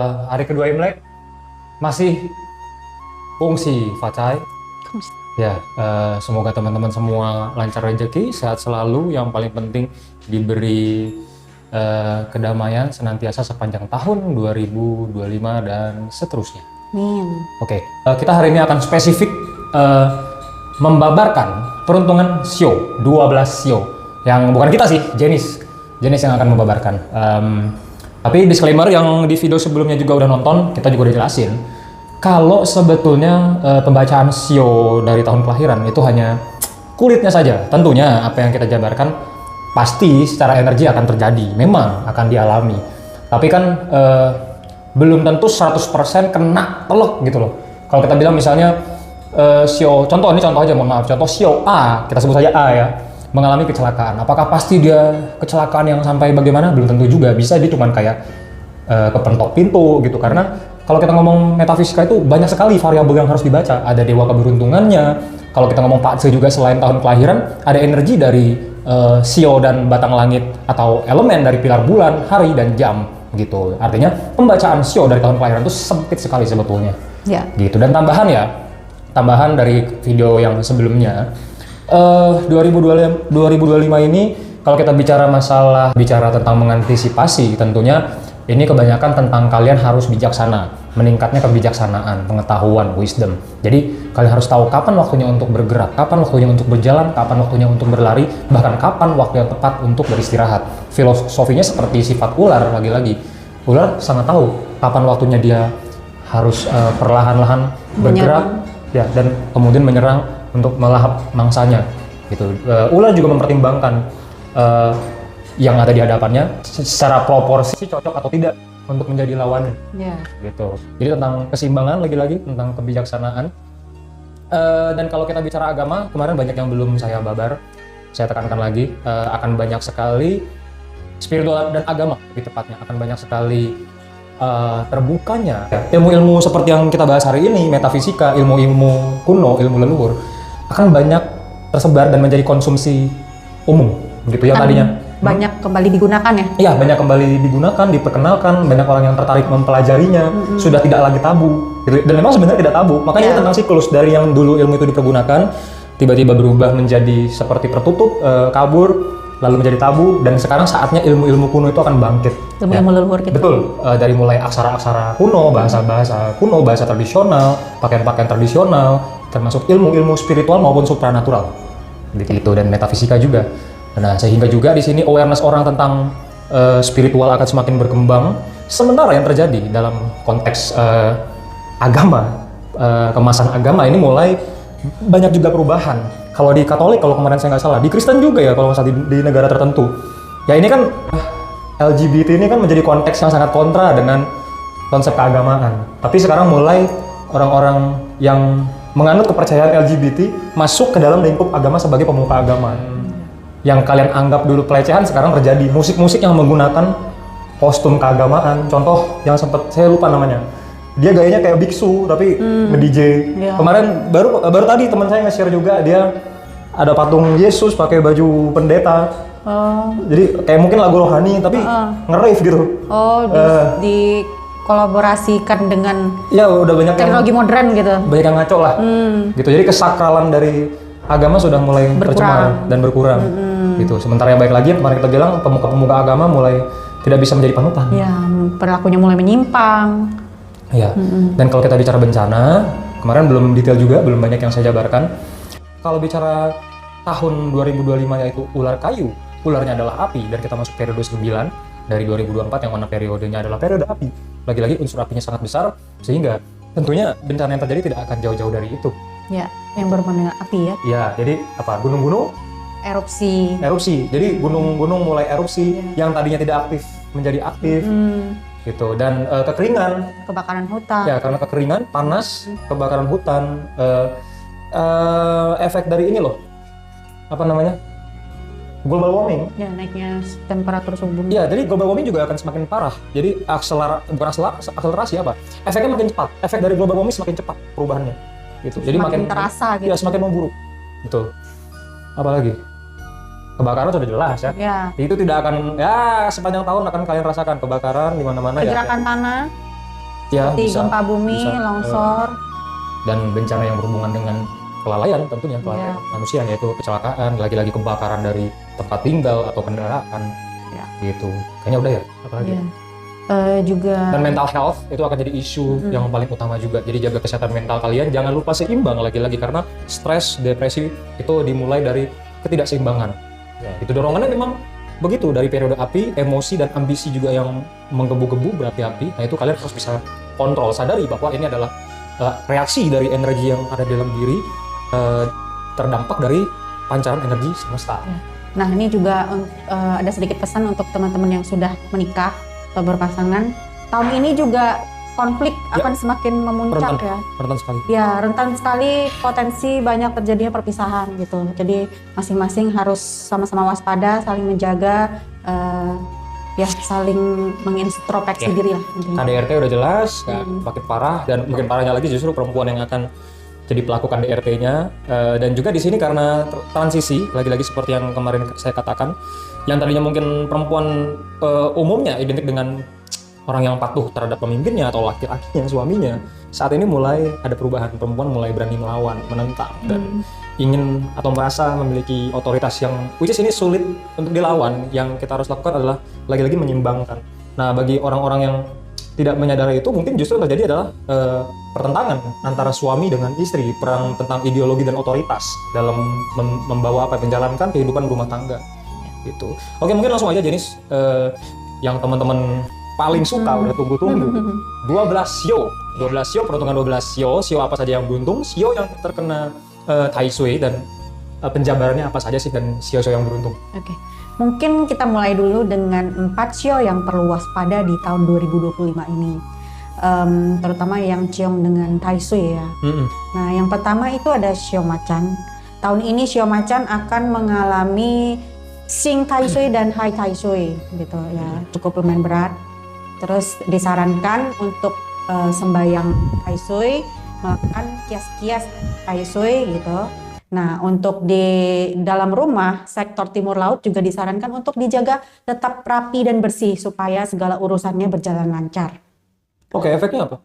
Hari kedua Imlek masih fungsi Facai. Ya, semoga teman-teman semua lancar rezeki, sehat selalu. Yang paling penting diberi kedamaian senantiasa sepanjang tahun 2025 dan seterusnya. Amin. Oke, kita hari ini akan spesifik membabarkan peruntungan Shio, 12 Shio. Yang bukan kita sih, Jenis yang akan membabarkan. Tapi disclaimer yang di video sebelumnya juga udah nonton, kita juga udah jelasin kalau sebetulnya pembacaan Shio dari tahun kelahiran itu hanya kulitnya saja. Tentunya apa yang kita jabarkan pasti secara energi akan terjadi, memang akan dialami. Tapi kan belum tentu 100% kena telek gitu loh. Kalau kita bilang misalnya Shio, contoh aja, mohon maaf, contoh Shio A, kita sebut saja A ya, mengalami kecelakaan. Apakah pasti dia kecelakaan yang sampai bagaimana? Belum tentu juga. Bisa dia cuman kayak kepentok pintu gitu. Karena kalau kita ngomong metafisika itu banyak sekali variabel yang harus dibaca. Ada dewa keberuntungannya. Kalau kita ngomong Patse juga selain tahun kelahiran, ada energi dari Shio dan batang langit atau elemen dari pilar bulan, hari dan jam gitu. Artinya pembacaan Shio dari tahun kelahiran itu sempit sekali sebetulnya. Ya. Gitu. Dan tambahan dari video yang sebelumnya. 2025 ini kalau kita bicara tentang mengantisipasi, tentunya ini kebanyakan tentang kalian harus bijaksana, meningkatnya kebijaksanaan, pengetahuan, wisdom. Jadi kalian harus tahu kapan waktunya untuk bergerak, kapan waktunya untuk berjalan, kapan waktunya untuk berlari, bahkan kapan waktu yang tepat untuk beristirahat. Filosofinya seperti sifat ular, lagi-lagi ular sangat tahu kapan waktunya dia harus perlahan-lahan bergerak ya, dan kemudian menyerang untuk melahap mangsanya gitu. Ular juga mempertimbangkan yang ada di hadapannya secara proporsi cocok atau tidak untuk menjadi lawannya. Gitu. Jadi tentang keseimbangan, lagi-lagi tentang kebijaksanaan. Dan kalau kita bicara agama, kemarin banyak yang belum saya babar. Saya tekankan lagi, akan banyak sekali spiritual dan agama, lebih tepatnya akan banyak sekali terbukanya ilmu-ilmu seperti yang kita bahas hari ini, metafisika, ilmu-ilmu kuno, ilmu leluhur, akan banyak tersebar dan menjadi konsumsi umum gitu yang tadinya banyak kembali digunakan ya? Iya, banyak kembali digunakan, diperkenalkan, banyak orang yang tertarik mempelajarinya, sudah tidak lagi tabu gitu. Dan memang sebenarnya tidak tabu, makanya ini tentang siklus. Dari yang dulu ilmu itu dipergunakan, tiba-tiba berubah menjadi seperti tertutup, kabur, lalu menjadi tabu, dan sekarang saatnya ilmu-ilmu kuno itu akan bangkit. Ilmu-ilmu leluhur kita. Betul, dari mulai aksara-aksara kuno, bahasa-bahasa kuno, bahasa tradisional, pakaian-pakaian tradisional, termasuk ilmu-ilmu spiritual maupun supranatural, gitu, dan metafisika juga. Nah, sehingga juga di sini awareness orang tentang spiritual akan semakin berkembang. Sementara yang terjadi dalam konteks agama, kemasan agama ini mulai banyak juga perubahan. Kalau di Katolik, kalau kemarin saya nggak salah, di Kristen juga ya, kalau nggak salah di negara tertentu. Ya ini kan LGBT ini kan menjadi konteks yang sangat kontra dengan konsep keagamaan. Tapi sekarang mulai orang-orang yang menganut kepercayaan LGBT masuk ke dalam lingkup agama sebagai pemuka agama. Yang kalian anggap dulu pelecehan sekarang terjadi. Musik-musik yang menggunakan kostum keagamaan. Contoh yang sempat saya lupa namanya. Dia gayanya kayak biksu tapi nge-DJ. Kemarin baru tadi teman saya nge-share juga, dia ada patung Yesus pakai baju pendeta. Jadi kayak mungkin lagu rohani tapi nge-rave gitu. Dikolaborasikan dengan ya udah banyak teknologi modern gitu. Banyak yang ngaco lah. Gitu. Jadi kesakralan dari agama sudah mulai tercemar dan berkurang. Gitu. Sementara yang baik lagi yang kemarin kita bilang, pemuka-pemuka agama mulai tidak bisa menjadi panutan. Ya, perilakunya mulai menyimpang. Ya. Dan kalau kita bicara bencana, kemarin belum detail juga, belum banyak yang saya jabarkan. Kalau bicara tahun 2025 yaitu ular kayu, ularnya adalah api, dan kita masuk periode 9 dari 2024 yang mana periodenya adalah periode api. Lagi-lagi unsur apinya sangat besar, sehingga tentunya bencana yang terjadi tidak akan jauh-jauh dari itu. Ya, yang berhubungan dengan api ya. Ya, jadi apa? Gunung-gunung Erupsi. Jadi gunung-gunung mulai erupsi, yang tadinya tidak aktif menjadi aktif. Gitu. Dan kekeringan, kebakaran hutan. Ya, karena kekeringan, panas, kebakaran hutan, efek dari ini loh, apa namanya, global warming. Ya, naiknya temperatur suhu bumi. Ya, jadi global warming juga akan semakin parah. Jadi akselerasi apa? Efeknya makin cepat. Efek dari global warming semakin cepat perubahannya. Gitu. Jadi makin terasa gitu. Ya, semakin memburuk. Betul. Apalagi? Kebakaran sudah jelas ya. Ya. Itu tidak akan, ya sepanjang tahun akan kalian rasakan kebakaran di mana-mana ya. Pergerakan tanah. Ya, seperti bisa, gempa bumi, bisa, longsor. dan bencana yang berhubungan dengan kelalaian tentunya, kelalaian manusia, yaitu kecelakaan, lagi-lagi kebakaran dari tempat tinggal atau kendaraan, Ya. gitu. Kayaknya udah ya, apalagi. Ya. Juga Dan mental health itu akan jadi isu yang paling utama juga. Jadi jaga kesehatan mental kalian, jangan lupa seimbang lagi-lagi, karena stres, depresi itu dimulai dari ketidakseimbangan. Ya, itu dorongannya memang begitu, dari periode api, emosi dan ambisi juga yang menggebu-gebu berapi-api. Nah itu kalian harus bisa kontrol, sadari bahwa ini adalah reaksi dari energi yang ada di dalam diri, terdampak dari pancaran energi semesta. Nah, ini juga ada sedikit pesan untuk teman-teman yang sudah menikah atau berpasangan. Tahun ini juga konflik akan semakin memuncak ya. Rentan sekali. Ya, rentan sekali potensi banyak terjadinya perpisahan gitu. Jadi masing-masing harus sama-sama waspada, saling menjaga, ya saling mengintrospeksi diri lah intinya. KDRT udah jelas, makin parah, dan makin parahnya lagi justru perempuan yang akan jadi pelaku KDRT-nya. Dan juga di sini karena transisi, lagi-lagi seperti yang kemarin saya katakan, yang tadinya mungkin perempuan umumnya identik dengan orang yang patuh terhadap pemimpinnya atau laki-lakinya, suaminya, saat ini mulai ada perubahan. Perempuan mulai berani melawan, menentang, dan ingin atau merasa memiliki otoritas yang which is ini sulit untuk dilawan. Yang kita harus lakukan adalah lagi-lagi menyimbangkan. Nah, bagi orang-orang yang tidak menyadari itu, mungkin justru terjadi adalah pertentangan antara suami dengan istri, perang tentang ideologi dan otoritas dalam membawa menjalankan kehidupan rumah tangga gitu. Oke, mungkin langsung aja Jenis, yang teman-teman paling suka, udah tunggu-tunggu, 12 sio, peruntungan 12 sio apa saja yang beruntung, sio yang terkena Tai Sui, dan penjabarannya apa saja sih, dan sio-sio yang beruntung. Oke. Mungkin kita mulai dulu dengan 4 sio yang perlu waspada di tahun 2025 ini. Terutama yang ciong dengan Tai Sui ya. Nah, yang pertama itu ada sio macan. Tahun ini sio macan akan mengalami Sing Tai Sui dan Hai Tai Sui gitu ya, cukup lumayan berat. Terus disarankan untuk sembahyang Tai Sui, melakukan kias-kias Tai Sui gitu. Nah, untuk di dalam rumah sektor timur laut juga disarankan untuk dijaga tetap rapi dan bersih supaya segala urusannya berjalan lancar. Oke, efeknya apa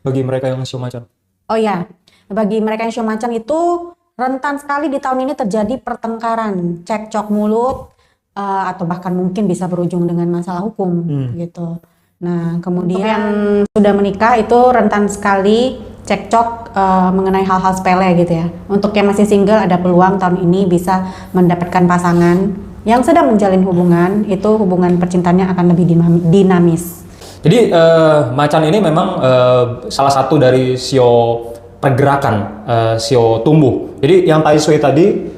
bagi mereka yang sio macan? Oh ya, bagi mereka yang sio macan itu rentan sekali di tahun ini terjadi pertengkaran, cekcok mulut, atau bahkan mungkin bisa berujung dengan masalah hukum gitu. Nah, kemudian yang sudah menikah itu rentan sekali cekcok mengenai hal-hal sepele gitu ya. Untuk yang masih single ada peluang tahun ini bisa mendapatkan pasangan. Yang sedang menjalin hubungan, itu hubungan percintaannya akan lebih dinamis. Jadi macan ini memang salah satu dari sio pergerakan, sio tumbuh. Jadi yang Tai Sui tadi,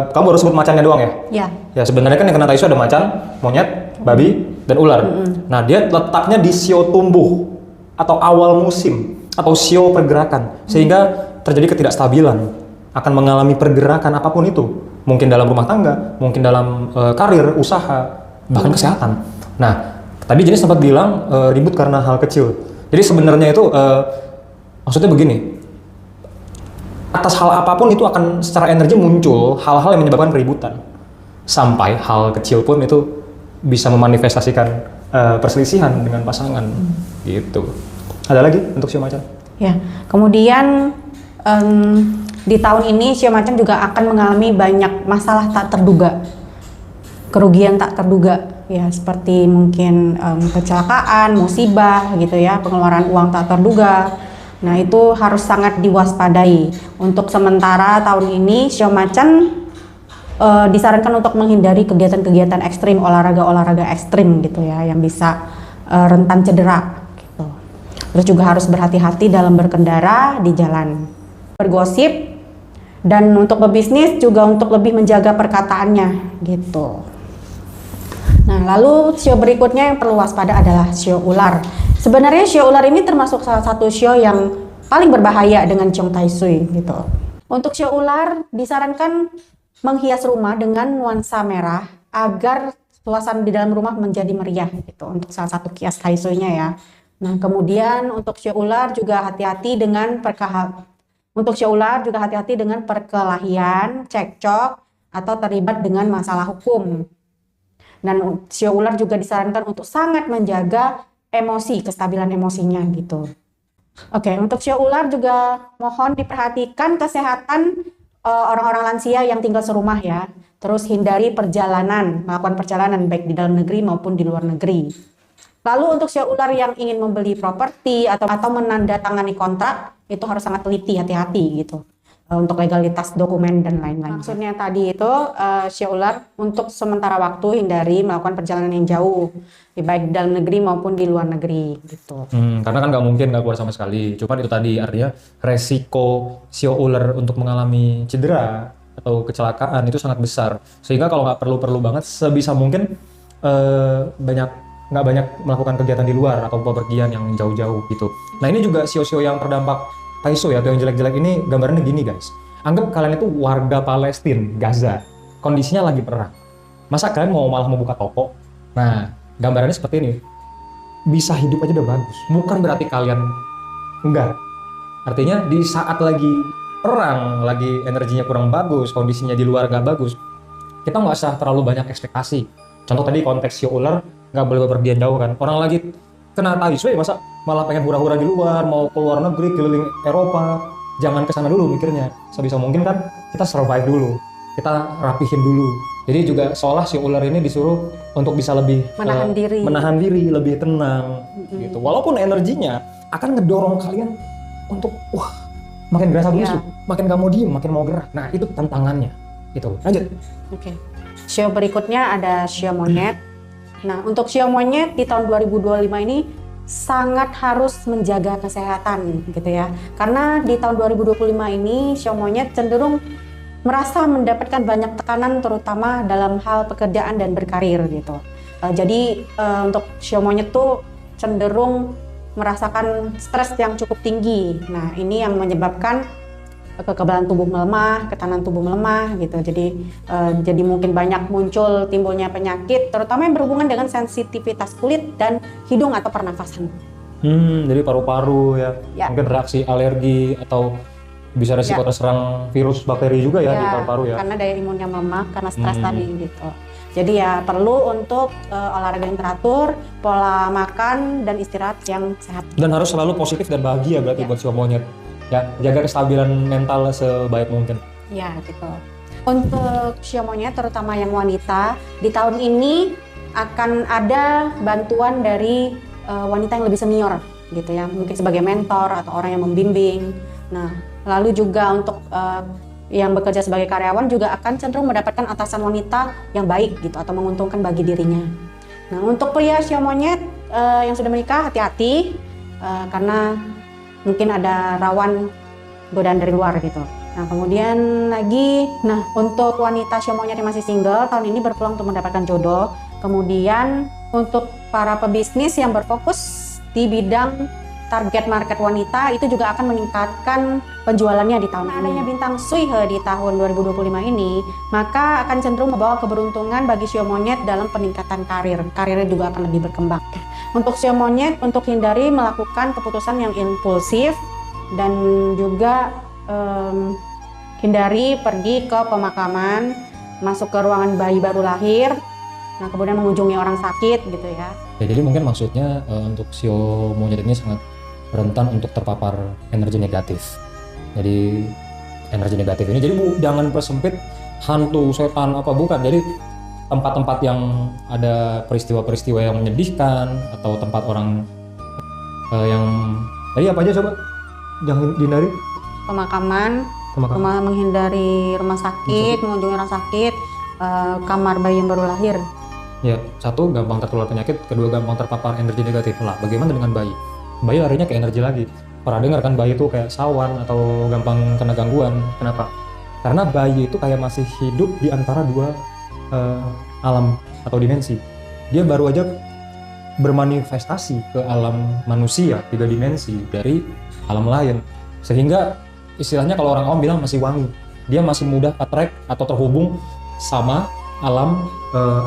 kamu baru sebut macannya doang ya? Ya. Ya, sebenarnya kan yang kena Tai Sui ada macan, monyet, babi, dan ular. Nah, dia letaknya di sio tumbuh atau awal musim atau sio pergerakan, sehingga terjadi ketidakstabilan, akan mengalami pergerakan apapun itu, mungkin dalam rumah tangga, mungkin dalam karir, usaha, bahkan kesehatan. Nah, tadi Jenis sempat bilang ribut karena hal kecil. Jadi sebenarnya itu maksudnya begini, atas hal apapun itu akan secara energi muncul hal-hal yang menyebabkan keributan, sampai hal kecil pun itu bisa memanifestasikan perselisihan dengan pasangan gitu. Ada lagi untuk sio macan? Ya, kemudian di tahun ini sio macan juga akan mengalami banyak masalah tak terduga, kerugian tak terduga ya, seperti mungkin kecelakaan, musibah gitu ya, pengeluaran uang tak terduga. Nah, itu harus sangat diwaspadai. Untuk sementara tahun ini sio macan disarankan untuk menghindari kegiatan-kegiatan ekstrim, olahraga ekstrim gitu ya, yang bisa rentan cedera gitu. Terus juga harus berhati-hati dalam berkendara di jalan, bergosip, dan untuk berbisnis juga untuk lebih menjaga perkataannya gitu. Nah, lalu sio berikutnya yang perlu waspada adalah sio ular. Sebenarnya sio ular ini termasuk salah satu sio yang paling berbahaya dengan ciong Tai Sui gitu. Untuk sio ular disarankan menghias rumah dengan nuansa merah agar suasana di dalam rumah menjadi meriah gitu, untuk salah satu kias Tai Sui-nya ya. Nah, kemudian untuk sio ular juga hati-hati dengan perkelahian, cekcok, atau terlibat dengan masalah hukum. Dan sio ular juga disarankan untuk sangat menjaga emosi, kestabilan emosinya gitu. Oke, untuk sio ular juga mohon diperhatikan kesehatan orang-orang lansia yang tinggal serumah ya. Terus hindari melakukan perjalanan baik di dalam negeri maupun di luar negeri. Lalu untuk sio ular yang ingin membeli properti atau menandatangani kontrak, itu harus sangat teliti, hati-hati gitu. Untuk legalitas dokumen dan lain-lain. Maksudnya tadi itu sio ular untuk sementara waktu hindari melakukan perjalanan yang jauh, baik di dalam negeri maupun di luar negeri gitu. Karena kan nggak mungkin nggak keluar sama sekali. Cuman itu tadi artinya resiko sio ular untuk mengalami cedera atau kecelakaan itu sangat besar. Sehingga kalau nggak perlu-perlu banget, sebisa mungkin nggak banyak melakukan kegiatan di luar atau bepergian yang jauh-jauh gitu. Nah ini juga sio-sio yang terdampak Taiso ya, atau yang jelek-jelek ini gambarnya gini guys. Anggap kalian itu warga Palestina, Gaza. Kondisinya lagi perang. Masa kalian malah membuka toko? Nah, gambarannya seperti ini. Bisa hidup aja udah bagus. Bukan berarti kalian enggak. Artinya di saat lagi perang, lagi energinya kurang bagus, kondisinya di luar nggak bagus, kita nggak usah terlalu banyak ekspektasi. Contoh tadi konteks sio ular, nggak boleh bepergian jauh kan. Orang lagi kena Taiso ya masa malah pengen hura-hura di luar, mau keluar negeri, keliling Eropa. Jangan kesana dulu mikirnya. Sebisa mungkin kan kita survive dulu, kita rapihin dulu. Jadi juga seolah si ular ini disuruh untuk bisa lebih menahan diri, lebih tenang gitu. Walaupun energinya akan ngedorong kalian untuk makin gerasa busuk, makin gak mau diem, makin mau gerak. Nah itu tantangannya. Itu lanjut. Oke. Sio berikutnya ada sio monyet. Nah untuk sio monyet di tahun 2025 ini sangat harus menjaga kesehatan gitu ya. Karena di tahun 2025 ini sio monyet cenderung merasa mendapatkan banyak tekanan terutama dalam hal pekerjaan dan berkarir gitu. Jadi untuk sio monyet tuh cenderung merasakan stres yang cukup tinggi. Nah, ini yang menyebabkan kekebalan tubuh melemah, ketahanan tubuh melemah gitu. Jadi mungkin banyak muncul timbulnya penyakit terutama yang berhubungan dengan sensitivitas kulit dan hidung atau pernafasan. Jadi paru-paru ya. Mungkin reaksi alergi atau bisa resiko terserang virus bakteri juga ya di paru-paru ya. Karena daya imunnya melemah karena stres tadi gitu. Jadi ya perlu untuk olahraga yang teratur, pola makan dan istirahat yang sehat. Dan harus selalu positif dan bahagia berarti buat sio monyet. Ya, jaga kestabilan mental sebaik mungkin. Ya, gitu. Untuk sio monyet terutama yang wanita, di tahun ini akan ada bantuan dari wanita yang lebih senior gitu ya, mungkin sebagai mentor atau orang yang membimbing. Nah, lalu juga untuk yang bekerja sebagai karyawan juga akan cenderung mendapatkan atasan wanita yang baik gitu atau menguntungkan bagi dirinya. Nah, untuk pria sio monyet yang sudah menikah hati-hati karena mungkin ada rawan godaan dari luar gitu. Nah, kemudian lagi, untuk wanita sio monyet yang masih single, tahun ini berpeluang untuk mendapatkan jodoh. Kemudian untuk para pebisnis yang berfokus di bidang target market wanita, itu juga akan meningkatkan penjualannya di tahun ini. Adanya bintang Suihe di tahun 2025 ini, maka akan cenderung membawa keberuntungan bagi sio monyet dalam peningkatan karir. Karirnya juga akan lebih berkembang. Untuk sio monyet, untuk hindari melakukan keputusan yang impulsif dan juga hindari pergi ke pemakaman, masuk ke ruangan bayi baru lahir, nah kemudian mengunjungi orang sakit gitu ya. Ya jadi mungkin maksudnya untuk sio monyet ini sangat rentan untuk terpapar energi negatif. Jadi energi negatif ini jadi jangan persempit hantu, setan apa bukan. Jadi tempat-tempat yang ada peristiwa-peristiwa yang menyedihkan atau tempat orang yang tadi apa aja coba jangan dihindari. Pemakaman. Menghindari rumah sakit, mengunjungi orang sakit, kamar bayi yang baru lahir. Ya, satu gampang tertular penyakit, kedua gampang terpapar energi negatif. Lah, bagaimana dengan bayi? Bayi larinya ke energi lagi. Pernah dengar kan bayi itu kayak sawan atau gampang kena gangguan. Kenapa? Karena bayi itu kayak masih hidup di antara dua alam atau dimensi. Dia baru aja bermanifestasi ke alam manusia, 3 dimensi dari alam lain. Sehingga istilahnya kalau orang awam bilang masih wangi. Dia masih mudah attract atau terhubung sama alam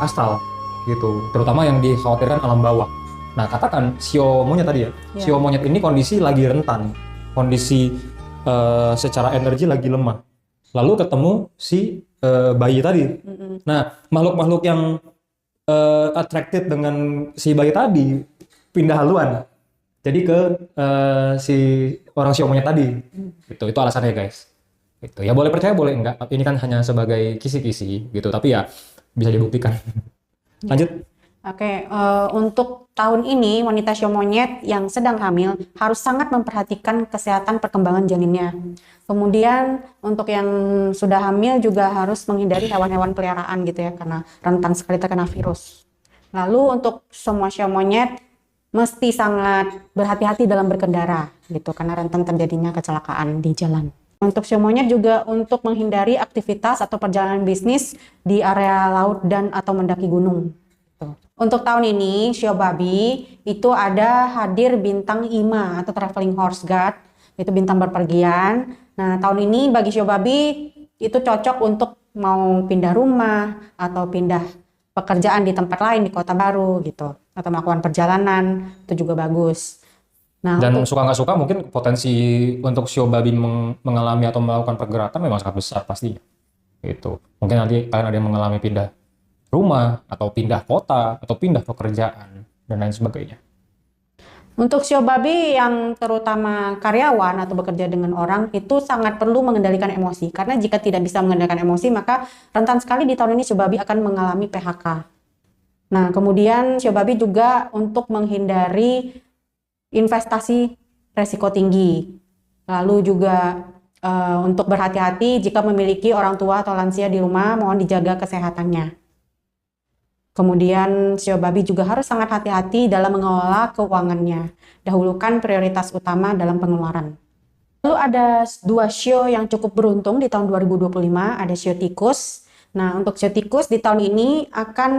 astral gitu. Terutama yang dikhawatirkan alam bawah. Nah, katakan sio monyet tadi ya. Sio monyet ini kondisi lagi rentan. Kondisi secara energi lagi lemah. Lalu ketemu si bayi tadi. Nah, makhluk-makhluk yang attracted dengan si bayi tadi pindah haluan. Jadi ke si orang sio monyet tadi. Itu alasannya guys. Itu ya boleh percaya boleh enggak. Ini kan hanya sebagai kisi-kisi gitu. Tapi ya bisa dibuktikan. Lanjut. Oke, untuk tahun ini wanita sio monyet yang sedang hamil harus sangat memperhatikan kesehatan perkembangan janinnya. Kemudian untuk yang sudah hamil juga harus menghindari hewan-hewan peliharaan gitu ya, karena rentan sekali terkena virus. Lalu untuk semua sio monyet mesti sangat berhati-hati dalam berkendara gitu, karena rentan terjadinya kecelakaan di jalan. Untuk sio monyet juga untuk menghindari aktivitas atau perjalanan bisnis di area laut dan atau mendaki gunung. Untuk tahun ini, sio babi itu ada hadir bintang IMA atau Traveling Horse Guard, itu bintang berpergian. Nah, tahun ini bagi sio babi itu cocok untuk mau pindah rumah atau pindah pekerjaan di tempat lain di kota baru gitu, atau melakukan perjalanan, itu juga bagus. Nah, Dan suka nggak suka mungkin potensi untuk sio babi mengalami atau melakukan pergerakan memang sangat besar pastinya. Itu mungkin nanti kalian ada yang mengalami pindah rumah atau pindah kota atau pindah pekerjaan dan lain sebagainya. untuk sio babi yang terutama karyawan atau bekerja dengan orang itu sangat perlu mengendalikan emosi, karena jika tidak bisa mengendalikan emosi maka rentan sekali di tahun ini sio babi akan mengalami PHK. Nah, kemudian sio babi juga untuk menghindari investasi resiko tinggi. Lalu juga untuk berhati-hati jika memiliki orang tua atau lansia di rumah, mohon dijaga kesehatannya. Kemudian sio babi juga harus sangat hati-hati dalam mengelola keuangannya. Dahulukan prioritas utama dalam pengeluaran. Lalu ada dua sio yang cukup beruntung di tahun 2025, ada sio tikus. Nah, untuk sio tikus di tahun ini akan